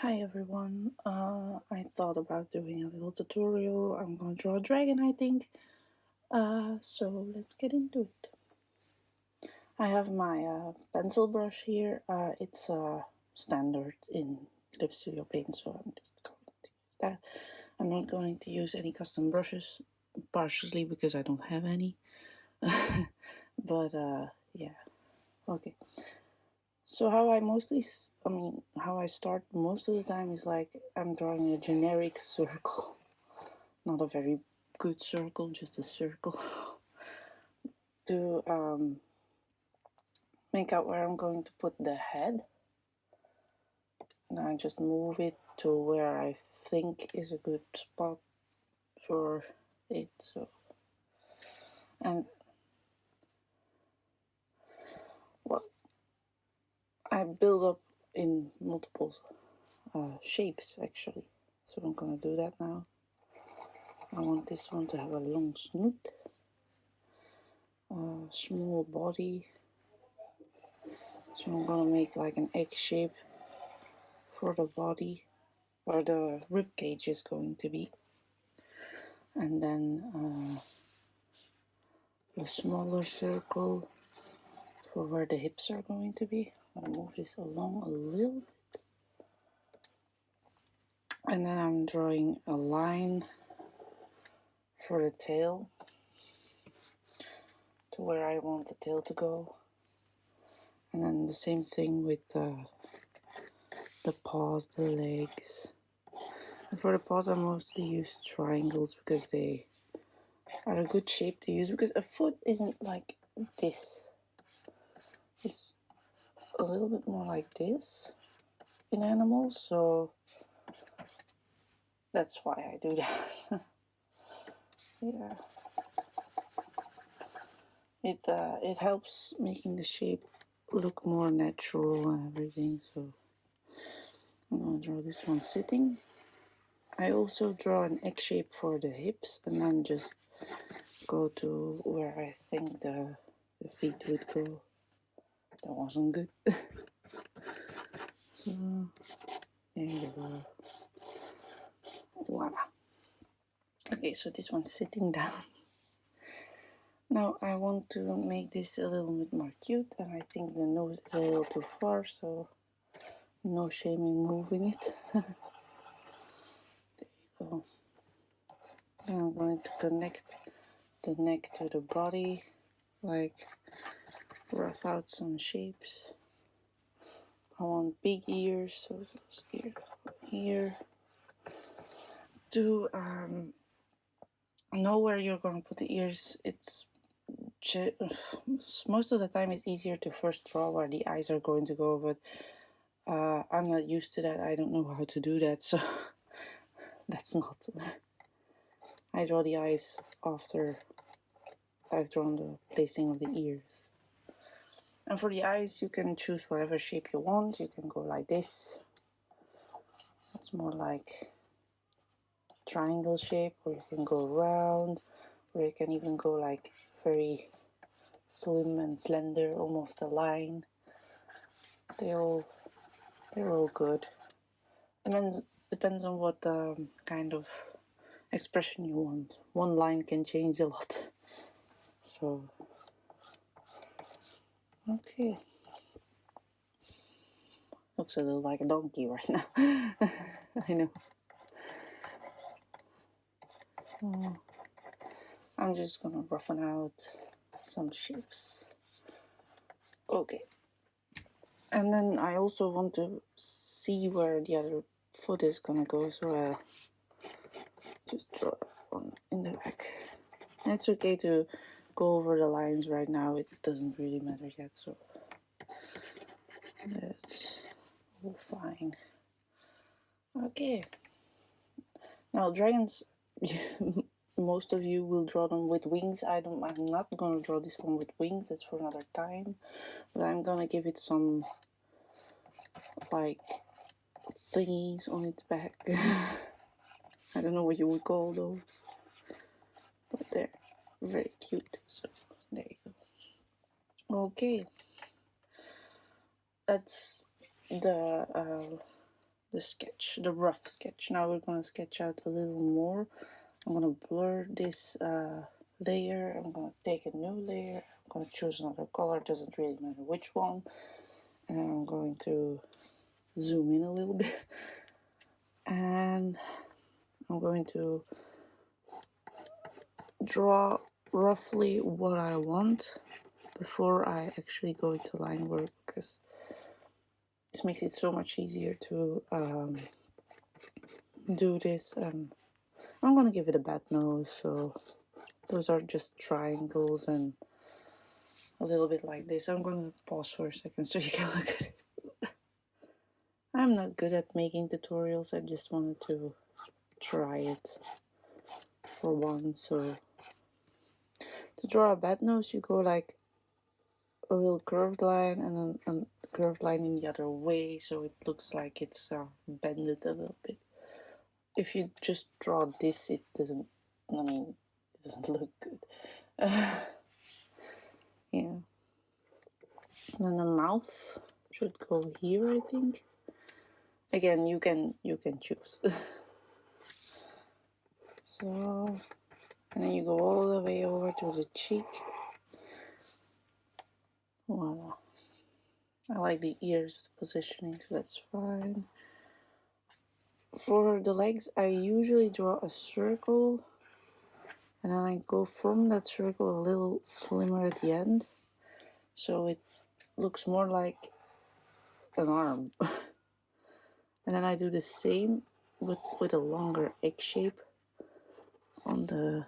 Hi everyone, I thought about doing a little tutorial. I'm gonna draw a dragon, I think. So let's get into it. I have my pencil brush here. It's standard in Clip Studio Paint, so I'm just going to use that. I'm not going to use any custom brushes, partially because I don't have any. But yeah, okay. So how I start most of the time is like I'm drawing a generic circle, not a very good circle, just a circle, to make out where I'm going to put the head. And I just move it to where I think is a good spot for it. So, and well, I build up in multiple shapes actually. So I'm gonna do that now. I want this one to have a long snoot, small body. So I'm gonna make like an egg shape for the body, where the rib cage is going to be, and then a smaller circle for where the hips are going to be. I'm gonna move this along a little bit, and then I'm drawing a line for the tail to where I want the tail to go, and then the same thing with the paws, the legs. And for the paws I mostly use triangles because they are a good shape to use, because a foot isn't like this. It's a little bit more like this in animals, so that's why I do that. Yeah, it helps making the shape look more natural and everything. So I'm gonna draw this one sitting. I also draw an egg shape for the hips, and then just go to where I think the feet would go. That wasn't good. So there you go. Voila. Okay, so this one's sitting down. Now I want to make this a little bit more cute, and I think the nose is a little too far, so no shame in moving it. There you go. And I'm going to connect the neck to the body, like rough out some shapes. I want big ears, so those ears here. To know where you're going to put the ears, it's most of the time it's easier to first draw where the eyes are going to go, but I'm not used to that. I don't know how to do that, so that's not. I draw the eyes after I've drawn the placing of the ears. And for the eyes, you can choose whatever shape you want. You can go like this. That's more like triangle shape, or you can go round, or you can even go like very slim and slender, almost a line. They're all good. Depends on what kind of expression you want. One line can change a lot. So okay, looks a little like a donkey right now. I know. So I'm just gonna roughen out some shapes. Okay, and then I also want to see where the other foot is gonna go, so I'll just draw one in the back. And it's okay to go over the lines right now, it doesn't really matter yet, so that's all fine. Okay, now dragons, most of you will draw them with wings. I'm not gonna draw this one with wings, that's for another time, but I'm gonna give it some like thingies on its back. I don't know what you would call those, but they're very cute, so there you go. Okay, that's the the sketch, the rough sketch. Now we're gonna sketch out a little more. I'm gonna blur this layer. I'm gonna take a new layer. I'm gonna choose another color. Doesn't really matter which one. And I'm going to zoom in a little bit. And I'm going to draw roughly what I want before I actually go into line work, because this makes it so much easier to do this. And I'm gonna give it a bad nose, so those are just triangles and a little bit like this. I'm gonna pause for a second so you can look at it. I'm not good at making tutorials, I just wanted to try it for one. So to draw a bad nose, you go like a little curved line and then a curved line in the other way, so it looks like it's bended a little bit. If you just draw this, it doesn't, I mean, it doesn't look good. Yeah. And then the mouth should go here, I think. Again, you can choose. So, and then you go all the way over to the cheek. Voila. I like the ears positioning, so that's fine. For the legs, I usually draw a circle, and then I go from that circle a little slimmer at the end, so it looks more like an arm. And then I do the same with a longer egg shape on the,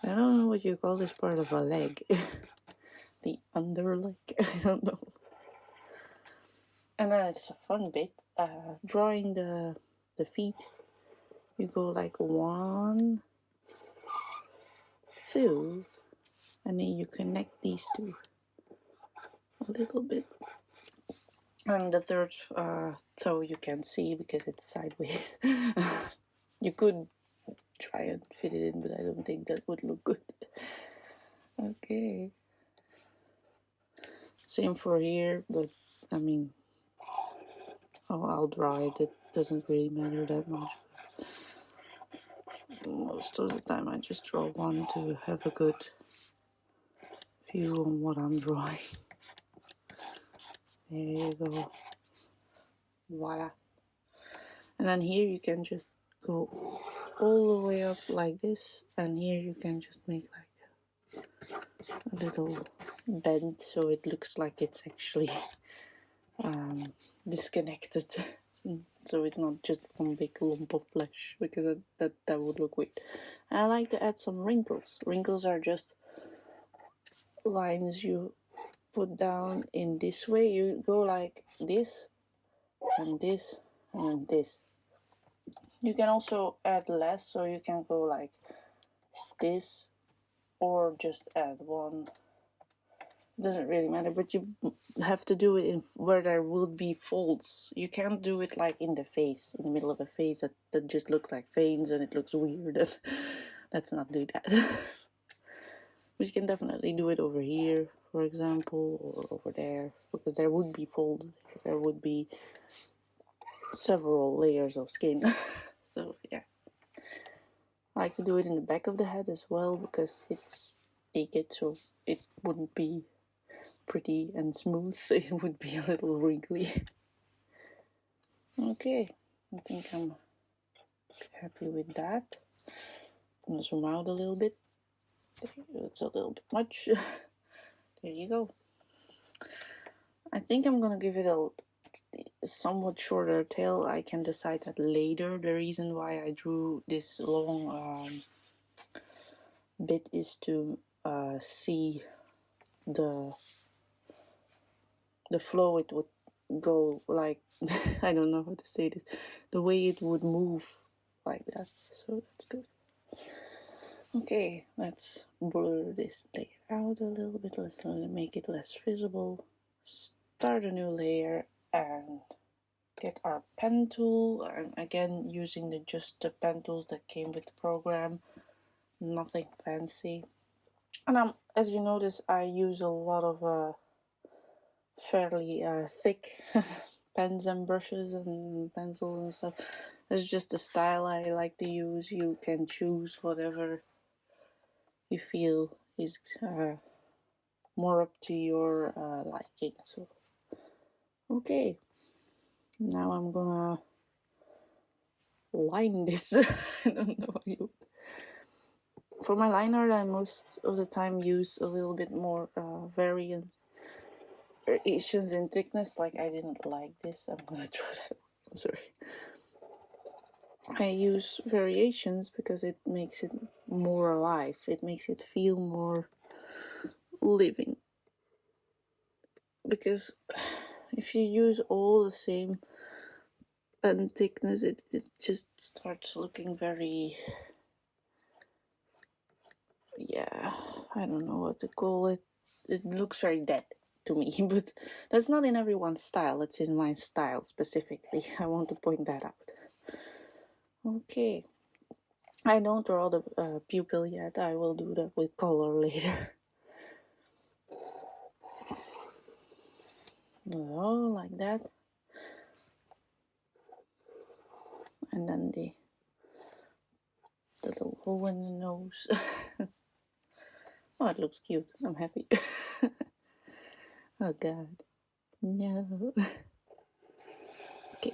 I don't know what you call this part of a leg. The under leg, I don't know. And then it's a fun bit, drawing the feet. You go like 1, 2, and then you connect these two a little bit. And the third toe you can see because it's sideways. You could try and fit it in, but I don't think that would look good. Okay. Same for here, but I mean, I'll draw it. It doesn't really matter that much. Most of the time I just draw one to have a good view on what I'm drawing. There you go. Voila. And then here you can just go all the way up like this, and here you can just make like a little bend so it looks like it's actually disconnected. So it's not just one big lump of flesh, because that would look weird. And I like to add some wrinkles. Wrinkles are just lines you put down in this way. You go like this and this and this. You can also add less, so you can go like this or just add one. It doesn't really matter, but you have to do it in where there will be folds. You can't do it like in the face, in the middle of a face that just look like veins and it looks weird. Let's not do that. But you can definitely do it over here, for example, or over there, because there would be folds. There would be several layers of skin. So yeah, I like to do it in the back of the head as well, because it's naked, so it wouldn't be pretty and smooth. It would be a little wrinkly. Okay, I think I'm happy with that. I'm gonna zoom out a little bit. It's a little bit much. There you go. I think I'm gonna give it a somewhat shorter tail. I can decide that later. The reason why I drew this long bit is to see the flow. It would go like I don't know how to say this, the way it would move like that, so that's good. Okay, let's blur this layer out a little bit. Let's make it less visible. Start a new layer and get our pen tool, and again using just the pen tools that came with the program, nothing fancy. And as you notice, I use a lot of fairly thick pens and brushes and pencils and stuff. It's just a style I like to use. You can choose whatever you feel is more up to your liking. So, okay, now I'm gonna line this. I don't know how you. For my line art, I most of the time use a little bit more variations in thickness. Like I didn't like this. I'm gonna throw that away. I'm sorry. I use variations because it makes it more alive. It makes it feel more living. Because if you use all the same pen thickness, it just starts looking very, yeah, I don't know what to call it. It looks very dead to me, but that's not in everyone's style. It's in my style specifically. I want to point that out. Okay. I don't draw the pupil yet. I will do that with color later. Oh, like that. And then the little hole in the nose. Oh, it looks cute. I'm happy. Oh god. No. Okay.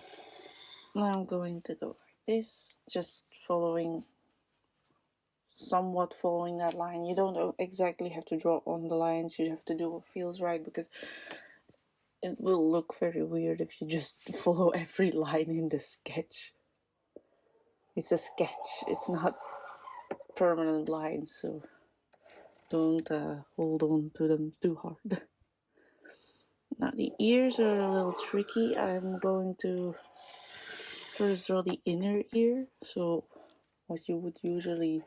Now I'm going to go like this. Just somewhat following that line. You don't exactly have to draw on the lines. You have to do what feels right, because it will look very weird if you just follow every line in the sketch. It's a sketch. It's not permanent lines, so don't hold on to them too hard. Now the ears are a little tricky. I'm going to first draw the inner ear, so what you would usually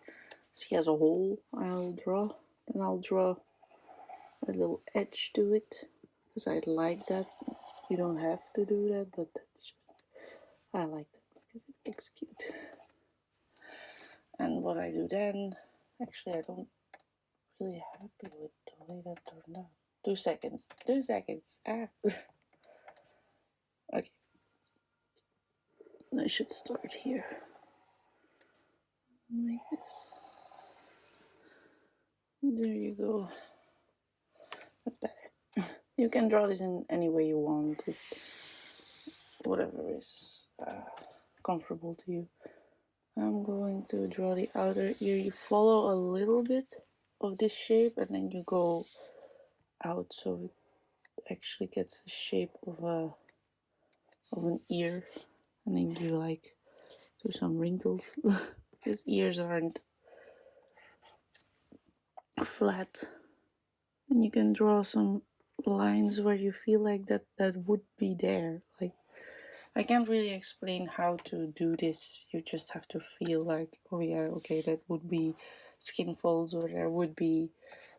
see as a hole, I'll draw. Then I'll draw a little edge to it, because I like that. You don't have to do that, but that's just, I like that because it looks cute. And what I do then, actually I don't really happy with the way that turned out. 2 seconds. 2 seconds. Ah. Okay. I should start here. Like this. There you go. That's better. You can draw this in any way you want. Whatever is comfortable to you. I'm going to draw the outer ear. You follow a little bit of this shape and then you go out, so it actually gets the shape of an ear, and then you like do some wrinkles because ears aren't flat. And you can draw some lines where you feel like that would be there. Like, I can't really explain how to do this. You just have to feel like, oh yeah, okay, that would be skin folds, or there would be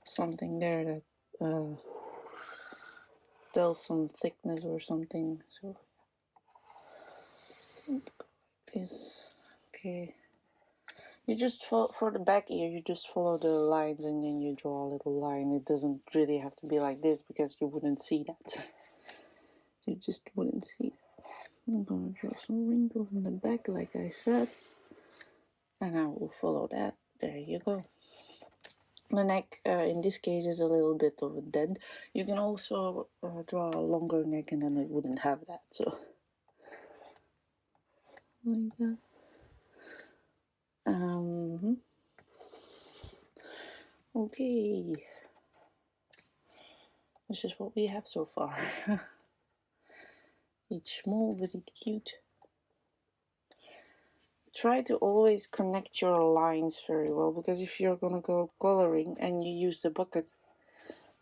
something there that tells some thickness or something. So this, okay. You just for the back ear, you just follow the lines and then you draw a little line. It doesn't really have to be like this because you wouldn't see that. You just wouldn't see that. I'm gonna draw some wrinkles in the back, like I said, and I will follow that. There you go. The neck, in this case, is a little bit of a dent. You can also draw a longer neck and then it wouldn't have that, so like that. Okay. This is what we have so far. It's small, but it's cute. Try to always connect your lines very well, because if you're gonna go coloring and you use the bucket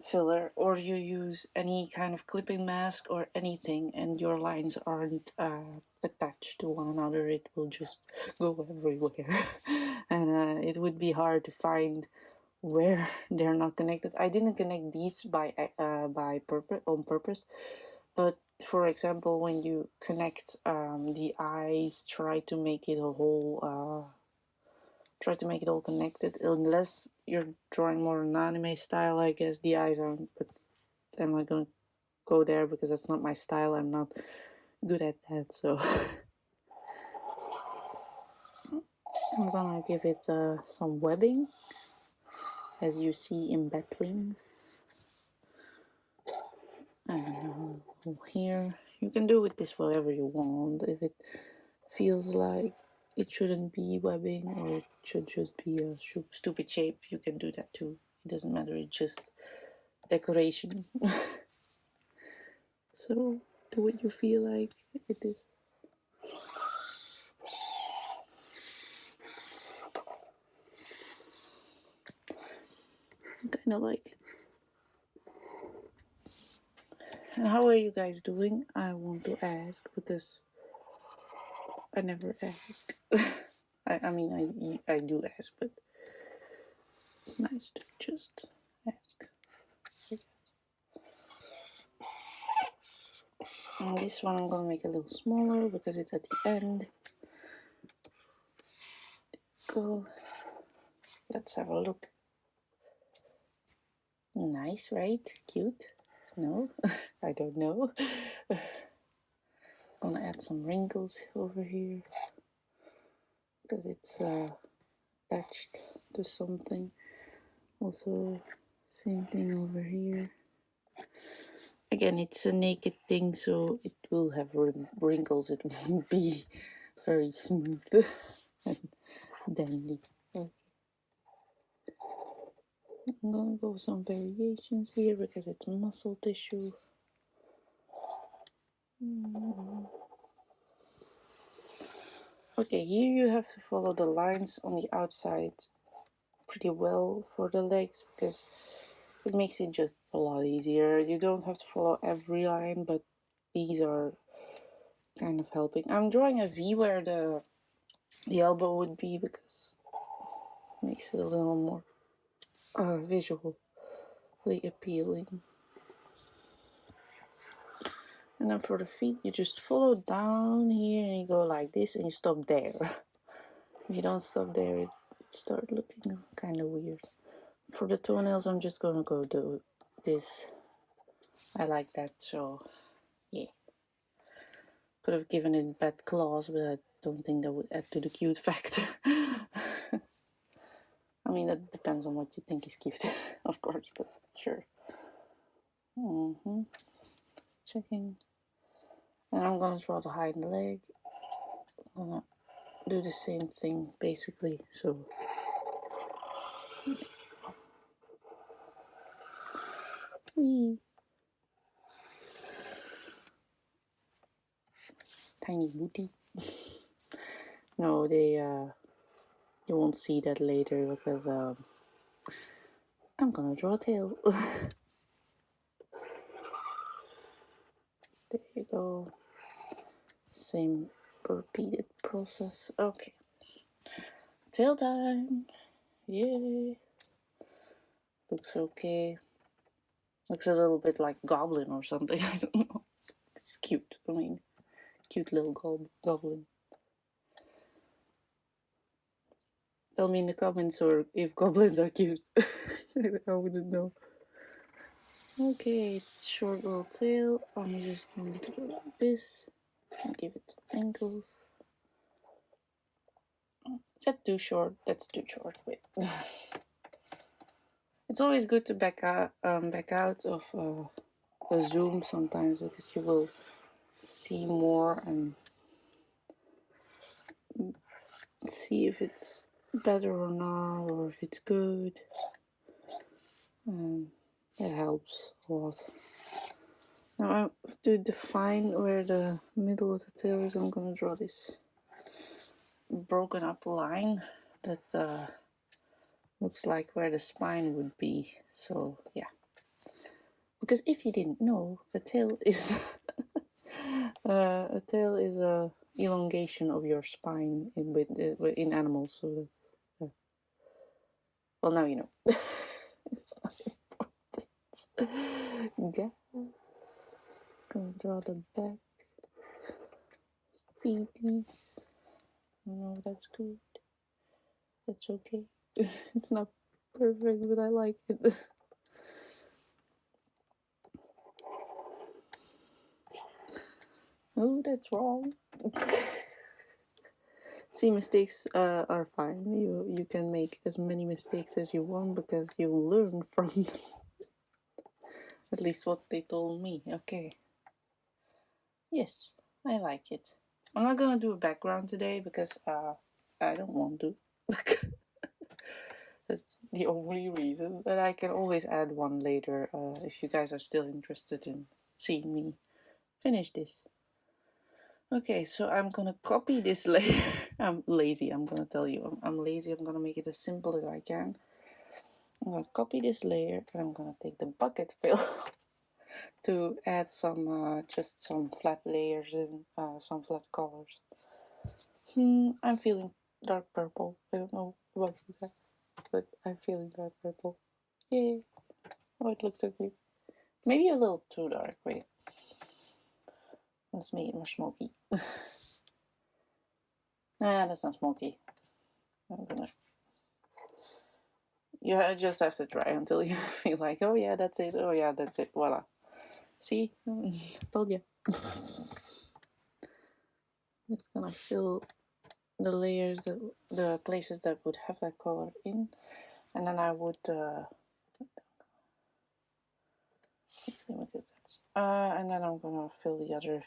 filler or you use any kind of clipping mask or anything and your lines aren't attached to one another, it will just go everywhere. And it would be hard to find where they're not connected. I didn't connect these by purpose, on purpose, but for example, when you connect the eyes, try to make it a whole try to make it all connected, unless you're drawing more an anime style. I guess the eyes aren't, but I'm not gonna go there because that's not my style. I'm not good at that, so I'm gonna give it some webbing, as you see in bat wings. And here you can do with this whatever you want. If it feels like it shouldn't be webbing or it should just be a stupid shape, you can do that too. It doesn't matter, it's just decoration. So do what you feel like it is. I kind of like it. And how are you guys doing? I want to ask because I never ask. I mean, I do ask, but it's nice to just ask. And this one I'm gonna make a little smaller because it's at the end. Go. Let's have a look. Nice, right? Cute? No? I don't know. Gonna add some wrinkles over here because it's attached to something. Also, same thing over here. Again, it's a naked thing, so it will have wrinkles. It won't be very smooth and dandy. Okay. I'm gonna go with some variations here because it's muscle tissue. Okay, here you have to follow the lines on the outside pretty well for the legs because it makes it just a lot easier. You don't have to follow every line, but these are kind of helping. I'm drawing a V where the elbow would be because it makes it a little more visually appealing. And then for the feet, you just follow down here and you go like this and you stop there. If you don't stop there, it starts looking kind of weird. For the toenails, I'm just gonna go do this. I like that, so yeah. Could have given it bad claws, but I don't think that would add to the cute factor. I mean, that depends on what you think is cute, of course, but sure. Checking. And I'm gonna draw the hind leg. I'm gonna do the same thing, basically, so. Whee. Tiny booty. No, you won't see that later because I'm gonna draw a tail. There you go. Same repeated process. Okay. Tail time. Yay. Looks okay. Looks a little bit like Goblin or something. I don't know. It's cute. I mean, cute little goblin. Tell me in the comments or if goblins are cute. I wouldn't know. Okay, short little tail. I'm just going to go like this and give it some ankles. Is that too short? That's too short. Wait. It's always good to back out of a zoom sometimes because you will see more and see if it's better or not, or if it's good. It helps a lot. Now to define where the middle of the tail is, I'm gonna draw this broken up line that looks like where the spine would be. So yeah, because if you didn't know, a tail is a elongation of your spine in animals. So that, well, now you know. It's not important. Yeah. Gonna draw the back. Feeties. No, that's good. That's okay. It's not perfect, but I like it. Oh, that's wrong. See, mistakes are fine. You can make as many mistakes as you want because you learn from them. At least what they told me. Okay. Yes, I like it. I'm not gonna do a background today because I don't want to. That's the only reason. But I can always add one later if you guys are still interested in seeing me finish this. Okay, so I'm gonna copy this layer. I'm lazy, I'm gonna tell you. I'm lazy, I'm gonna make it as simple as I can. I'm gonna copy this layer and I'm gonna take the bucket fill to add some, just some flat layers and some flat colors. I'm feeling dark purple. I don't know about you guys, but I'm feeling dark purple. Yay. Oh, it looks so cute. Maybe a little too dark, wait. Let's make it more smoky. Nah, that's not smoky. I'm gonna... You just have to try until you feel like, oh yeah, that's it. Oh yeah, that's it. Voila. See? Told you. Just gonna fill the layers, the places that would have that color in. And then I would... and then I'm gonna fill the other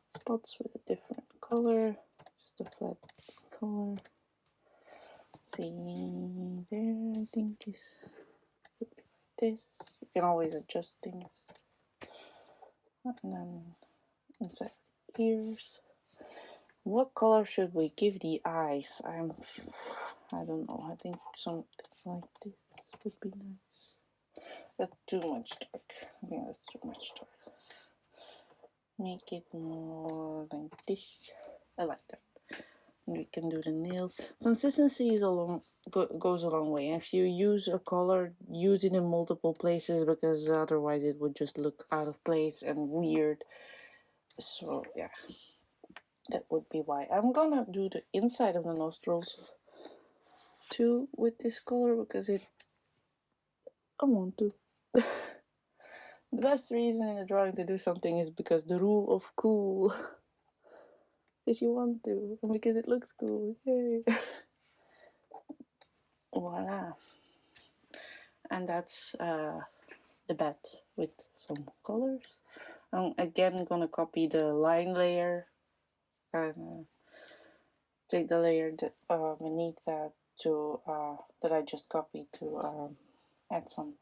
spots with a different color. Just a flat color. See there, I think is this. You can always adjust things. And then inside the ears. What color should we give the eyes? I don't know. I think something like this would be nice. That's too much dark. I think that's too much dark. Make it more like this. I like that. We can do the nails. Consistency is goes a long way. If you use a color, use it in multiple places because otherwise it would just look out of place and weird. So yeah, that would be why. I'm gonna do the inside of the nostrils too with this color because I want to. The best reason in a drawing to do something is because the rule of cool. Because you want to, and because it looks cool. Yay. Voila. And that's the bed with some colors. I'm again gonna copy the line layer and take the layer beneath that to that I just copied to add some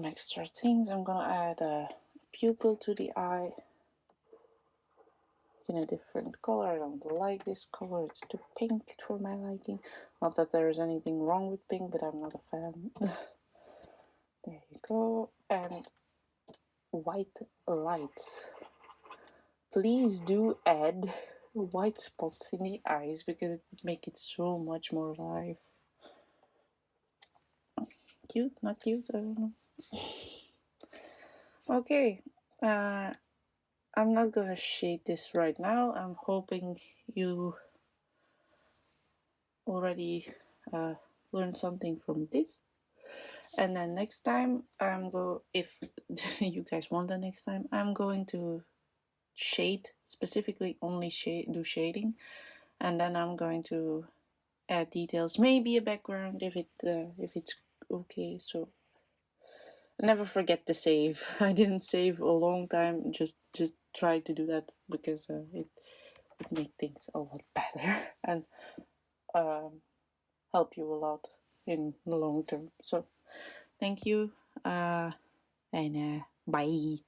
extra things. I'm gonna add a pupil to the eye in a different color. I don't like this color, it's too pink for my liking. Not that there is anything wrong with pink, but I'm not a fan. There you go. And white lights. Please do add white spots in the eyes because it would make it so much more alive. Cute? Not cute? I don't know. Okay. I'm not gonna shade this right now. I'm hoping you already learned something from this. And then next time if you guys want the next time, I'm going to shade, specifically only do shading, and then I'm going to add details, maybe a background if it's okay. So never forget to save. I didn't save a long time, just try to do that because it would make things a lot better and help you a lot in the long term. So thank you and bye.